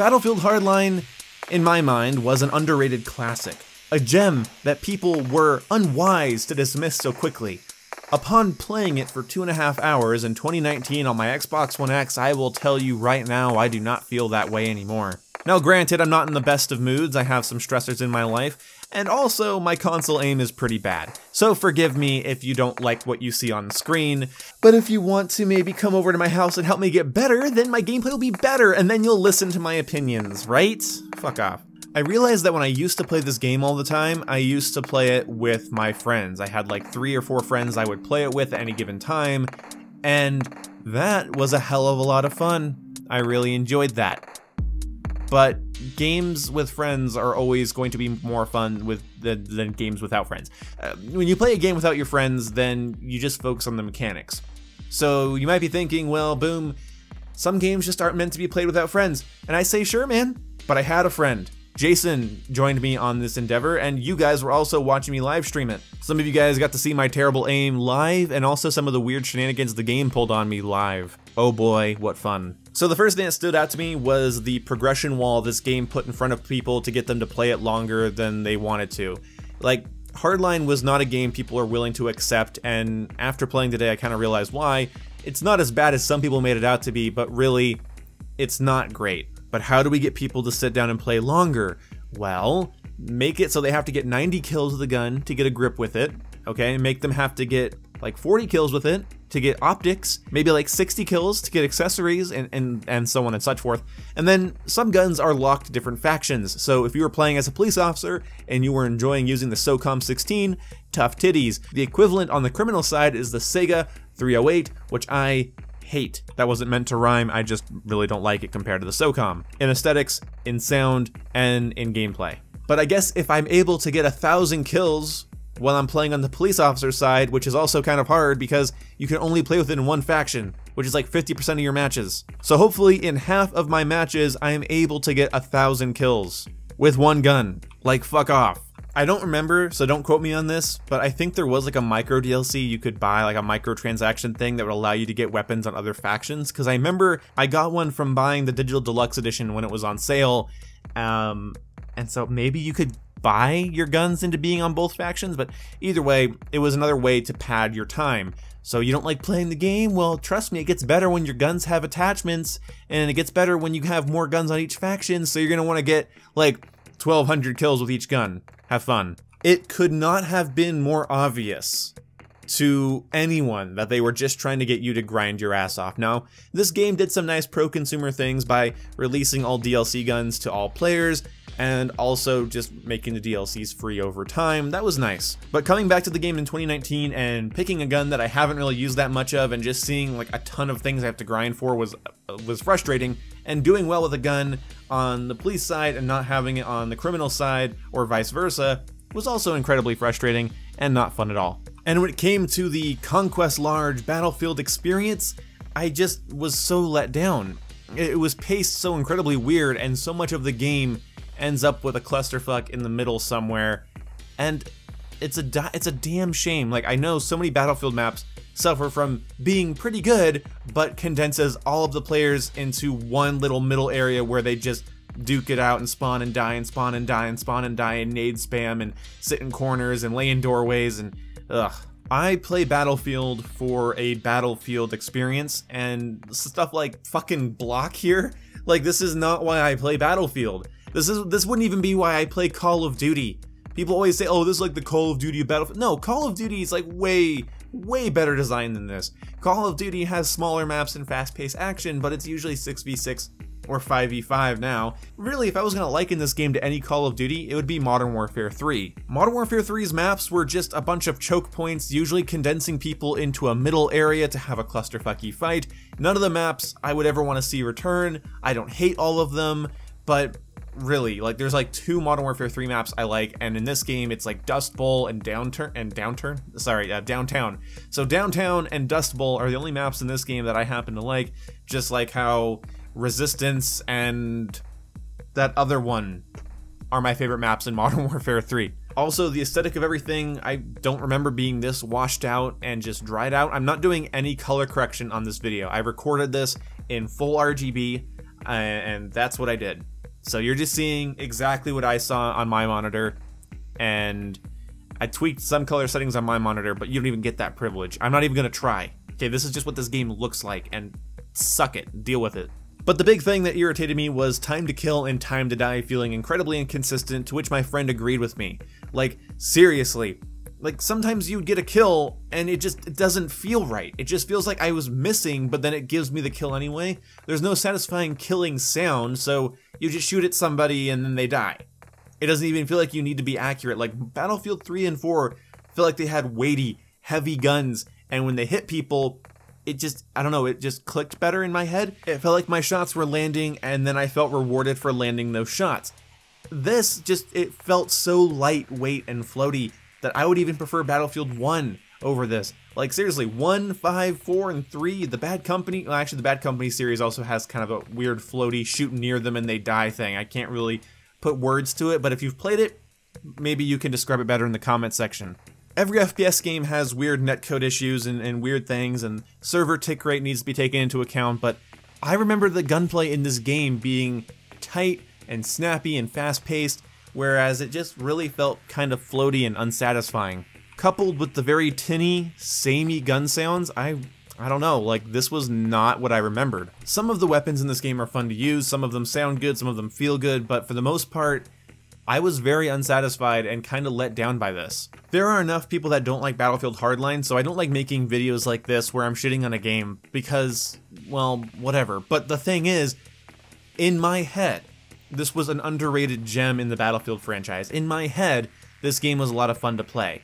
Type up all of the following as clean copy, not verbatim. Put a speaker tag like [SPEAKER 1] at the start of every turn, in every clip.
[SPEAKER 1] Battlefield Hardline, in my mind, was an underrated classic. A gem that people were unwise to dismiss so quickly. Upon playing it for 2.5 hours in 2019 on my Xbox One X, I will tell you right now I do not feel that way anymore. Now granted, I'm not in the best of moods, I have some stressors in my life, and also my console aim is pretty bad. So forgive me if you don't like what you see on the screen, but if you want to maybe come over to my house and help me get better, then my gameplay will be better, and then you'll listen to my opinions, right? Fuck off. I realized that when I used to play this game all the time, I used to play it with my friends. I had like 3 or 4 friends I would play it with at any given time, and that was a hell of a lot of fun. I really enjoyed that. But games with friends are always going to be more fun than games without friends. When you play a game without your friends, then you just focus on the mechanics. So you might be thinking, well, boom, some games just aren't meant to be played without friends. And I say, sure, man, but I had a friend. Jason joined me on this endeavor, and you guys were also watching me live stream it. Some of you guys got to see my terrible aim live, and also some of the weird shenanigans the game pulled on me live. Oh boy, what fun. So the first thing that stood out to me was the progression wall this game put in front of people to get them to play it longer than they wanted to. Like, Hardline was not a game people are willing to accept, and after playing today I kind of realized why. It's not as bad as some people made it out to be, but really, it's not great. But how do we get people to sit down and play longer? Well, make it so they have to get 90 kills with a gun to get a grip with it, okay? Make them have to get like 40 kills with it to get optics, maybe like 60 kills to get accessories, and so on and such forth. And then some guns are locked to different factions. So if you were playing as a police officer and you were enjoying using the SOCOM 16, tough titties. The equivalent on the criminal side is the Sega 308, which I hate. That wasn't meant to rhyme, I just really don't like it compared to the SOCOM. In aesthetics, in sound, and in gameplay. But I guess if I'm able to get 1,000 kills while I'm playing on the police officer side, which is also kind of hard because you can only play within one faction, which is like 50% of your matches. So hopefully in half of my matches, I am able to get 1,000 kills with one gun. Like, fuck off. I don't remember, so don't quote me on this, but I think there was like a micro DLC you could buy, like a microtransaction thing that would allow you to get weapons on other factions, because I remember I got one from buying the Digital Deluxe Edition when it was on sale, and so maybe you could buy your guns into being on both factions, but either way, it was another way to pad your time. So you don't like playing the game? Well, trust me, it gets better when your guns have attachments, and it gets better when you have more guns on each faction, so you're going to want to get like 1,200 kills with each gun. Have fun. It could not have been more obvious to anyone that they were just trying to get you to grind your ass off. Now, this game did some nice pro-consumer things by releasing all DLC guns to all players, and also just making the DLCs free over time. That was nice. But coming back to the game in 2019 and picking a gun that I haven't really used that much of and just seeing like a ton of things I have to grind for was frustrating, and doing well with a gun on the police side and not having it on the criminal side or vice versa was also incredibly frustrating and not fun at all. And when it came to the Conquest Large Battlefield experience, I just was so let down. It was paced so incredibly weird, and so much of the game ends up with a clusterfuck in the middle somewhere, and it's a damn shame. Like, I know so many Battlefield maps suffer from being pretty good, but condenses all of the players into one little middle area where they just duke it out and spawn and die and spawn and die and spawn and die and nade spam and sit in corners and lay in doorways and ugh. I play Battlefield for a Battlefield experience, and stuff like fucking block here, like, this is not why I play Battlefield. This wouldn't even be why I play Call of Duty. People always say, oh, this is like the Call of Duty of Battlefield. No, Call of Duty is like way better designed than this. Call of Duty has smaller maps and fast-paced action, but it's usually 6v6 or 5v5 now. Really, if I was gonna liken this game to any Call of Duty, it would be Modern Warfare 3. Modern Warfare 3's maps were just a bunch of choke points, usually condensing people into a middle area to have a clusterfucky fight. None of the maps I would ever want to see return. I don't hate all of them, but really, like, there's like 2 Modern Warfare 3 maps I like, and in this game it's like Dust Bowl and Downtown. So Downtown and Dust Bowl are the only maps in this game that I happen to like, just like how Resistance and that other one are my favorite maps in Modern Warfare 3. Also, the aesthetic of everything, I don't remember being this washed out and just dried out. I'm not doing any color correction on this video. I recorded this in full RGB, and that's what I did. So you're just seeing exactly what I saw on my monitor, and I tweaked some color settings on my monitor, but you don't even get that privilege. I'm not even gonna try. Okay, this is just what this game looks like, and suck it, deal with it. But the big thing that irritated me was time to kill and time to die feeling incredibly inconsistent, to which my friend agreed with me. Like, seriously. Like, sometimes you'd get a kill, and it doesn't feel right. It just feels like I was missing, but then it gives me the kill anyway. There's no satisfying killing sound, so you just shoot at somebody and then they die. It doesn't even feel like you need to be accurate. Like, Battlefield 3 and 4 feel like they had weighty, heavy guns, and when they hit people, it just, I don't know, it just clicked better in my head. It felt like my shots were landing, and then I felt rewarded for landing those shots. This just, it felt so lightweight and floaty that I would even prefer Battlefield 1 over this. Like, seriously, 1, 5, 4, and 3, the Bad Company, well, actually the Bad Company series also has kind of a weird floaty shoot near them and they die thing. I can't really put words to it, but if you've played it, maybe you can describe it better in the comment section. Every FPS game has weird netcode issues and weird things, and server tick rate needs to be taken into account, but I remember the gunplay in this game being tight and snappy and fast-paced, whereas it just really felt kind of floaty and unsatisfying. Coupled with the very tinny, samey gun sounds, I don't know, like, this was not what I remembered. Some of the weapons in this game are fun to use, some of them sound good, some of them feel good, but for the most part, I was very unsatisfied and kind of let down by this. There are enough people that don't like Battlefield Hardline, so I don't like making videos like this where I'm shitting on a game because, well, whatever. But the thing is, in my head, this was an underrated gem in the Battlefield franchise. In my head, this game was a lot of fun to play.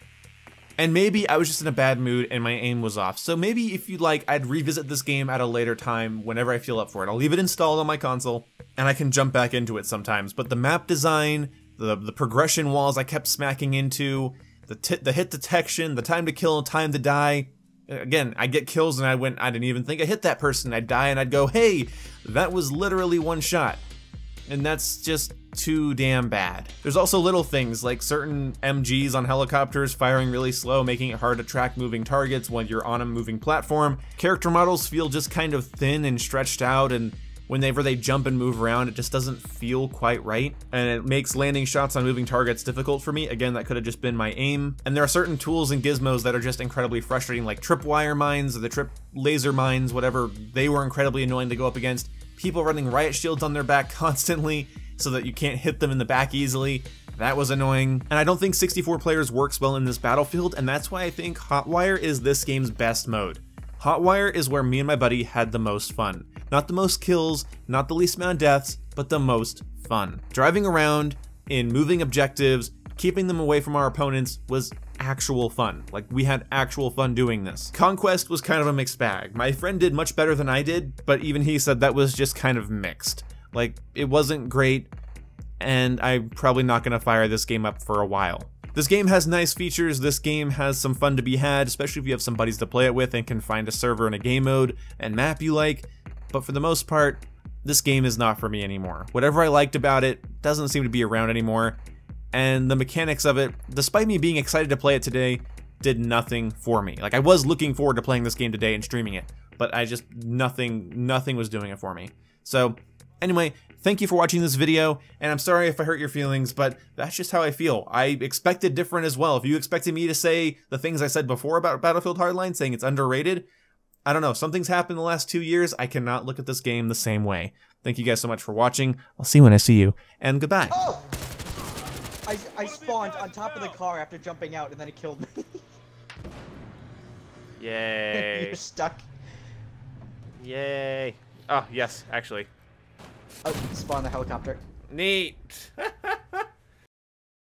[SPEAKER 1] And maybe I was just in a bad mood and my aim was off. So maybe if you'd like, I'd revisit this game at a later time whenever I feel up for it. I'll leave it installed on my console and I can jump back into it sometimes. But the map design, the progression walls I kept smacking into, the hit detection, the time to kill, time to die. Again, I'd get kills and I didn't even think I hit that person. I'd die and I'd go, hey, that was literally one shot. And that's just too damn bad. There's also little things like certain MGs on helicopters firing really slow, making it hard to track moving targets when you're on a moving platform. Character models feel just kind of thin and stretched out, and whenever they jump and move around, it just doesn't feel quite right. And it makes landing shots on moving targets difficult for me. Again, that could have just been my aim. And there are certain tools and gizmos that are just incredibly frustrating, like tripwire mines or the trip laser mines, whatever. They were incredibly annoying to go up against. People running riot shields on their back constantly so that you can't hit them in the back easily. That was annoying. And I don't think 64 players works well in this Battlefield, and that's why I think Hotwire is this game's best mode. Hotwire is where me and my buddy had the most fun. Not the most kills, not the least amount of deaths, but the most fun. Driving around in moving objectives, keeping them away from our opponents was actual fun. Like, we had actual fun doing this. Conquest was kind of a mixed bag. My friend did much better than I did, but even he said that was just kind of mixed. Like, it wasn't great, and I'm probably not gonna fire this game up for a while. This game has nice features, this game has some fun to be had, especially if you have some buddies to play it with and can find a server and a game mode and map you like, but for the most part, this game is not for me anymore. Whatever I liked about it doesn't seem to be around anymore, and the mechanics of it, despite me being excited to play it today, did nothing for me. Like, I was looking forward to playing this game today and streaming it, but I just, nothing was doing it for me. So, anyway, thank you for watching this video, and I'm sorry if I hurt your feelings, but that's just how I feel. I expected different as well. If you expected me to say the things I said before about Battlefield Hardline, saying it's underrated, I don't know, something's happened in the last 2 years. I cannot look at this game the same way. Thank you guys so much for watching. I'll see you when I see you, and goodbye.
[SPEAKER 2] Oh! I spawned on top of the car after jumping out, and then it killed me.
[SPEAKER 1] Yay.
[SPEAKER 2] You're stuck.
[SPEAKER 1] Yay. Oh, yes, actually.
[SPEAKER 2] Oh, spawn the helicopter.
[SPEAKER 1] Neat.